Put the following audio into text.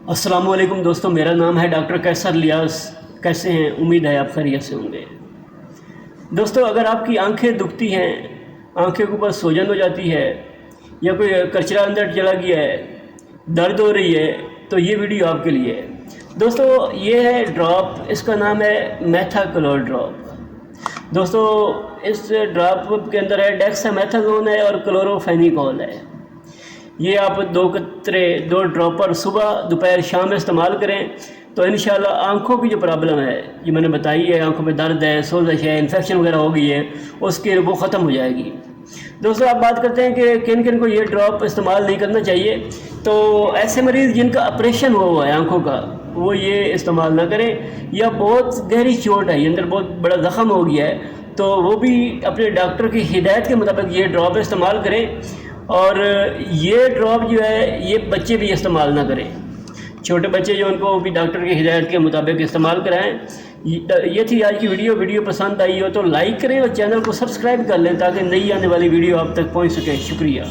السلام علیکم دوستوں، میرا نام ہے ڈاکٹر کیسر ریاض۔ کیسے ہیں؟ امید ہے آپ خیریت سے ہوں گے۔ دوستوں، اگر آپ کی آنکھیں دکھتی ہیں، آنکھیں کے اوپر سوجن ہو جاتی ہے یا کوئی کچرا اندر چلا گیا ہے، درد ہو رہی ہے، تو یہ ویڈیو آپ کے لیے ہے۔ دوستوں، یہ ہے ڈراپ، اس کا نام ہے میتھاکلور ڈراپ۔ دوستوں، اس ڈراپ کے اندر ہے ڈیکسا میتھازون ہے اور کلوروفینیکول ہے۔ یہ آپ 2 ڈراپر صبح دوپہر شام میں استعمال کریں تو انشاءاللہ آنکھوں کی جو پرابلم ہے، یہ میں نے بتائی ہے، آنکھوں میں درد ہے، سوزش ہے، انفیکشن وغیرہ ہو گئی ہے، اس کی وہ ختم ہو جائے گی۔ دوستوں، آپ بات کرتے ہیں کہ کن کن کو یہ ڈراپ استعمال نہیں کرنا چاہیے، تو ایسے مریض جن کا آپریشن ہوا ہے آنکھوں کا، وہ یہ استعمال نہ کریں، یا بہت گہری چوٹ ہے، یہ اندر بہت بڑا زخم ہو گیا ہے، تو وہ بھی اپنے ڈاکٹر کی ہدایت کے مطابق یہ ڈراپ استعمال کریں۔ اور یہ ڈراپ جو ہے یہ بچے بھی استعمال نہ کریں، چھوٹے بچے جو ان کو بھی ڈاکٹر کی ہدایت کے مطابق استعمال کرائیں۔ یہ تھی آج کی ویڈیو پسند آئی ہو تو لائک کریں اور چینل کو سبسکرائب کر لیں تاکہ نئی آنے والی ویڈیو آپ تک پہنچ سکے۔ شکریہ۔